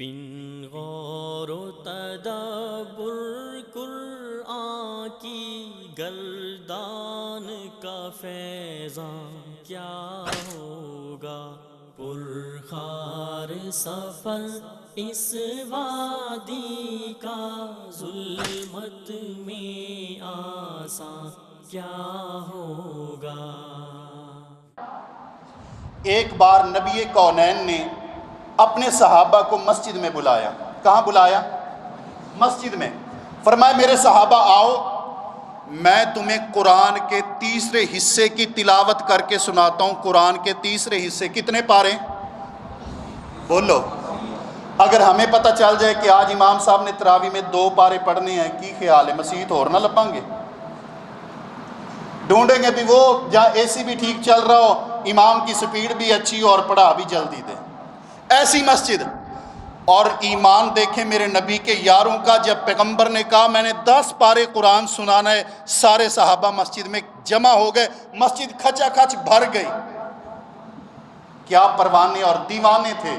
بن غور و تدبر قرآن کی گردان کا فیضان کیا ہوگا، پرخار سفر اس وادی کا ظلمت میں آسان کیا ہوگا۔ ایک بار نبی کونین نے اپنے صحابہ کو مسجد میں بلایا۔ کہاں بلایا؟ مسجد میں۔ فرمایا میرے صحابہ آؤ، میں تمہیں قرآن کے تیسرے حصے کی تلاوت کر کے سناتا ہوں۔ قرآن کے تیسرے حصے کتنے پارے؟ بولو۔ اگر ہمیں پتہ چل جائے کہ آج امام صاحب نے تراویح میں 2 پارے پڑھنے ہیں، کی خیال ہے مسجد اور نہ لپیں گے؟ ڈھونڈیں گے بھی وہ جہاں اے سی بھی ٹھیک چل رہا ہو، امام کی سپیڈ بھی اچھی اور پڑھا بھی جلدی دے، ایسی مسجد۔ اور ایمان دیکھیں میرے نبی کے یاروں کا، جب پیغمبر نے کہا میں نے 10 پارے قرآن سنانا ہے، سارے صحابہ مسجد میں جمع ہو گئے، مسجد کھچا کھچ بھر گئی۔ کیا پروانے اور دیوانے تھے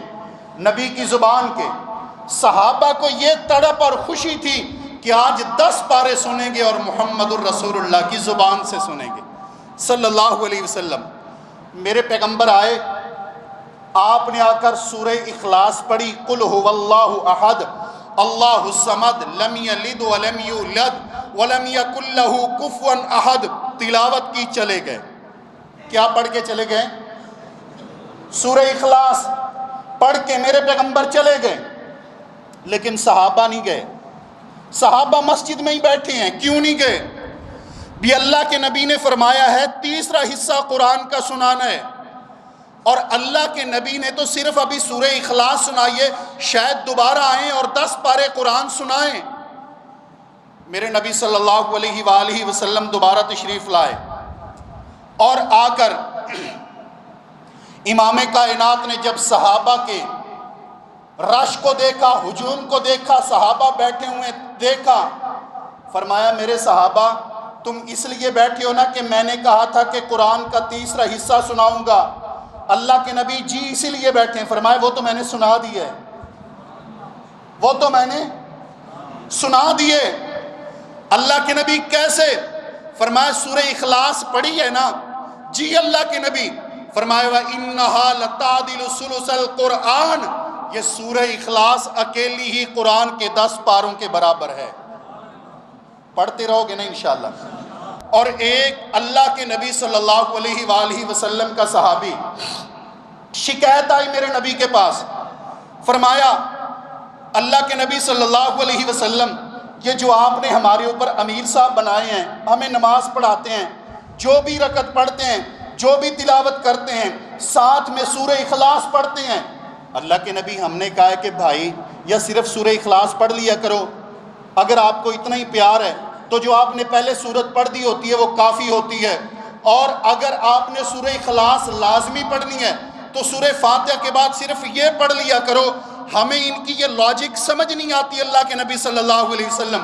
نبی کی زبان کے۔ صحابہ کو یہ تڑپ اور خوشی تھی کہ آج 10 پارے سنیں گے اور محمد الرسول اللہ کی زبان سے سنیں گے صلی اللہ علیہ وسلم۔ میرے پیغمبر آئے، آپ نے آ کر سورہ اخلاص پڑھی، قل هو اللہ احد اللہ الصمد لم یلد ولم یولد ولم یکن لہ کفوا احد، تلاوت کی، چلے گئے۔ کیا پڑھ کے چلے گئے؟ سورہ اخلاص پڑھ کے میرے پیغمبر چلے گئے، لیکن صحابہ نہیں گئے۔ صحابہ مسجد میں ہی بیٹھے ہیں، کیوں نہیں گئے؟ بھی اللہ کے نبی نے فرمایا ہے تیسرا حصہ قرآن کا سنانا ہے، اور اللہ کے نبی نے تو صرف ابھی سورہ اخلاص سنائیے، شاید دوبارہ آئیں اور 10 پارے قرآن سنائیں۔ میرے نبی صلی اللہ علیہ وآلہ وسلم دوبارہ تشریف لائے، اور آ کر امام کائنات نے جب صحابہ کے رش کو دیکھا، ہجوم کو دیکھا، صحابہ بیٹھے ہوئے دیکھا، فرمایا میرے صحابہ تم اس لیے بیٹھے ہو نا کہ میں نے کہا تھا کہ قرآن کا تیسرا حصہ سناؤں گا؟ اللہ کے نبی جی اسی لیے بیٹھے ہیں۔ فرمایا وہ تو میں نے سنا دیے، وہ تو میں نے سنا دیے۔ اللہ کے نبی کیسے؟ فرمایا سورہ اخلاص پڑھی ہے نا؟ جی اللہ کے نبی۔ فرمایا وَإِنَّهَا لَتَعْدِلُ ثُلُثَ الْقُرْآنِ، یہ سورہ اخلاص اکیلی ہی قرآن کے 10 پاروں کے برابر ہے۔ پڑھتے رہو گے نا انشاءاللہ۔ اور ایک اللہ کے نبی صلی اللہ علیہ وآلہ وسلم کا صحابی، شکایت آئی میرے نبی کے پاس، فرمایا اللہ کے نبی صلی اللہ علیہ وسلم یہ جو آپ نے ہمارے اوپر امیر صاحب بنائے ہیں، ہمیں نماز پڑھاتے ہیں، جو بھی رکعت پڑھتے ہیں، جو بھی تلاوت کرتے ہیں، ساتھ میں سورہ اخلاص پڑھتے ہیں۔ اللہ کے نبی ہم نے کہا ہے کہ بھائی یا صرف سورہ اخلاص پڑھ لیا کرو، اگر آپ کو اتنا ہی پیار ہے تو جو آپ نے پہلے سورت پڑھ دی ہوتی ہے وہ کافی ہوتی ہے، اور اگر آپ نے سورہ اخلاص لازمی پڑھنی ہے تو سورہ فاتحہ کے بعد صرف یہ پڑھ لیا کرو۔ ہمیں ان کی یہ لاجک سمجھ نہیں آتی اللہ کے نبی صلی اللہ علیہ وسلم۔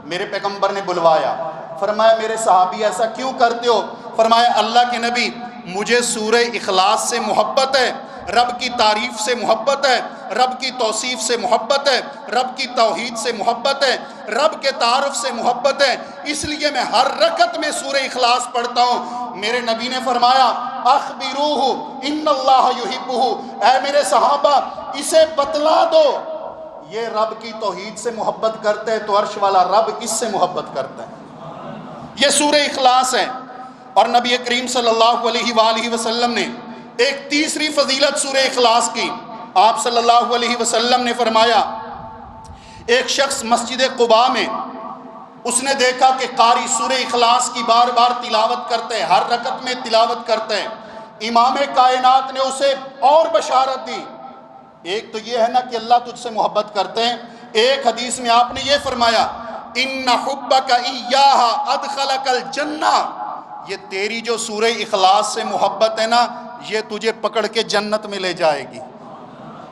میرے پیغمبر نے بلوایا، فرمایا میرے صحابی ایسا کیوں کرتے ہو؟ فرمایا اللہ کے نبی مجھے سورہ اخلاص سے محبت ہے، رب کی تعریف سے محبت ہے، رب کی توصیف سے محبت ہے، رب کی توحید سے محبت ہے، رب کے تعارف سے محبت ہے، اس لیے میں ہر رکعت میں سورہ اخلاص پڑھتا ہوں۔ میرے نبی نے فرمایا اخبروہ ان اللہ یحبہ، اے میرے صحابہ اسے بتلا دو یہ رب کی توحید سے محبت کرتا ہے تو عرش والا رب اس سے محبت کرتا ہے۔ یہ سورہ اخلاص ہے۔ اور نبی کریم صلی اللہ علیہ وآلہ وسلم نے ایک تیسری فضیلت سورہ اخلاص کی۔ آپ صلی اللہ علیہ وسلم نے فرمایا ایک شخص مسجد قباء میں، اس نے دیکھا کہ قاری سورہ اخلاص کی بار بار تلاوت کرتے ہیں، ہر رکعت میں تلاوت کرتے ہیں۔ امام کائنات نے اسے اور بشارت دی۔ ایک تو یہ ہے نا کہ اللہ تجھ سے محبت کرتے ہیں، ایک حدیث میں آپ نے یہ فرمایا ان حبک ایہا ادخلک الجنہ، یہ تیری جو سورہ اخلاص سے محبت ہے نا یہ تجھے پکڑ کے جنت میں لے جائے گی۔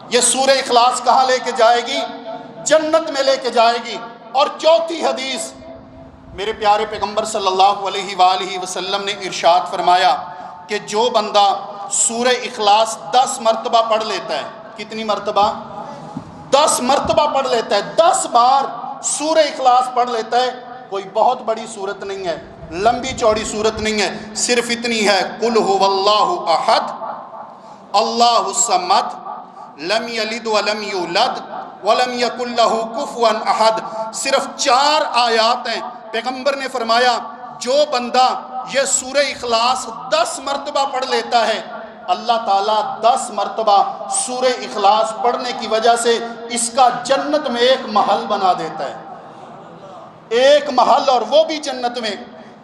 یہ سورہ اخلاص کہاں لے کے جائے گی؟ جنت میں لے کے جائے گی۔ اور چوتھی حدیث میرے پیارے پیغمبر صلی اللہ علیہ وآلہ وسلم نے ارشاد فرمایا کہ جو بندہ سورہ اخلاص 10 مرتبہ پڑھ لیتا ہے، کتنی مرتبہ؟ 10 10 مرتبہ پڑھ لیتا ہے، 10 بار سورہ اخلاص پڑھ لیتا ہے، کوئی بہت بڑی صورت نہیں ہے، لمبی چوڑی صورت نہیں ہے، صرف اتنی ہے، قل هو اللہ احد اللہ الصمد لم یلد ولم یولد ولم یکن لہ کفوا احد۔ صرف 4 آیات ہیں۔ پیغمبر نے فرمایا جو بندہ یہ سورہ اخلاص 10 مرتبہ پڑھ لیتا ہے، اللہ تعالیٰ 10 مرتبہ سورہ اخلاص پڑھنے کی وجہ سے اس کا جنت میں ایک محل بنا دیتا ہے، ایک محل، اور وہ بھی جنت میں۔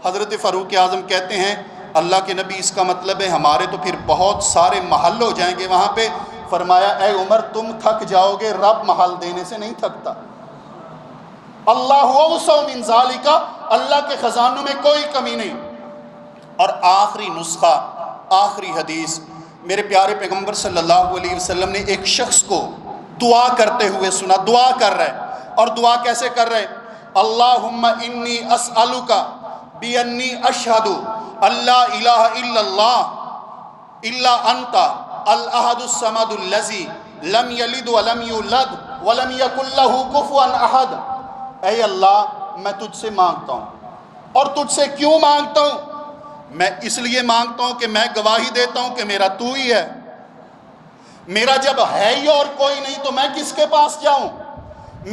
حضرت فاروق اعظم کہتے ہیں اللہ کے نبی اس کا مطلب ہے ہمارے تو پھر بہت سارے محل ہو جائیں گے وہاں پہ۔ فرمایا اے عمر تم تھک جاؤ گے، رب محل دینے سے نہیں تھکتا۔ اللہ اوسع من ذالک، اللہ کے خزانوں میں کوئی کمی نہیں۔ اور آخری نسخہ، آخری حدیث، میرے پیارے پیغمبر صلی اللہ علیہ وسلم نے ایک شخص کو دعا کرتے ہوئے سنا، دعا کر رہے، اور دعا کیسے کر رہے؟ اللہم انی اسألک بانی اشہد اللہ الہ الا اللہ الا انت الاحد الصمد الذی لم یلد ولم یولد ولم یکن لہ کفوا احد۔ اے اللہ میں تجھ سے مانگتا ہوں، اور تجھ سے کیوں مانگتا ہوں؟ میں اس لیے مانگتا ہوں کہ میں گواہی دیتا ہوں کہ میرا تو ہی ہے، میرا جب ہے ہی اور کوئی نہیں تو میں کس کے پاس جاؤں؟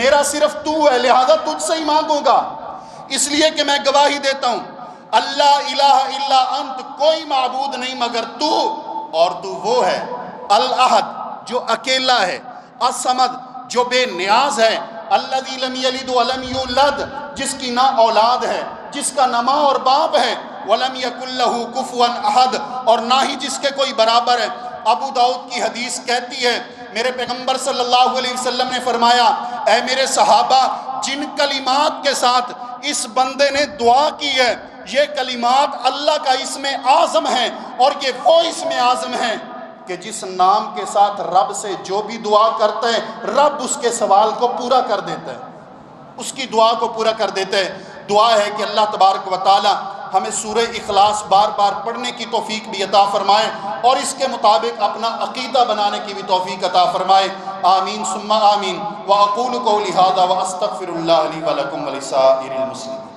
میرا صرف تو ہے، لہذا تجھ سے ہی مانگوں گا، اس لیے کہ میں گواہی دیتا ہوں اللہ الہ الا انت، کوئی معبود نہیں مگر تو، اور تو وہ ہے الاحد جو اکیلا ہے، الصمد جو بے نیاز ہے، الذی لم یلد ولم یولد جس کی نہ اولاد ہے، جس کا نہ ماں اور باپ ہے، ولم یکن لہ کفوا احد اور نہ ہی جس کے کوئی برابر ہے۔ ابو داؤد کی حدیث کہتی ہے میرے پیغمبر صلی اللہ علیہ وسلم نے فرمایا اے میرے صحابہ، جن کلمات کے ساتھ اس بندے نے دعا کی ہے یہ کلمات اللہ کا اسم اعظم ہیں، اور یہ وہ اسم اعظم ہیں کہ جس نام کے ساتھ رب سے جو بھی دعا کرتا ہے رب اس کے سوال کو پورا کر دیتا ہے، اس کی دعا کو پورا کر دیتا ہے۔ دعا ہے کہ اللہ تبارک و تعالی ہمیں سورہ اخلاص بار بار پڑھنے کی توفیق بھی عطا فرمائے، اور اس کے مطابق اپنا عقیدہ بنانے کی بھی توفیق عطا فرمائے۔ آمین ثم آمین۔ وأقول قولی ھذا وأستغفر اللہ لی ولکم ولسائر المسلمین۔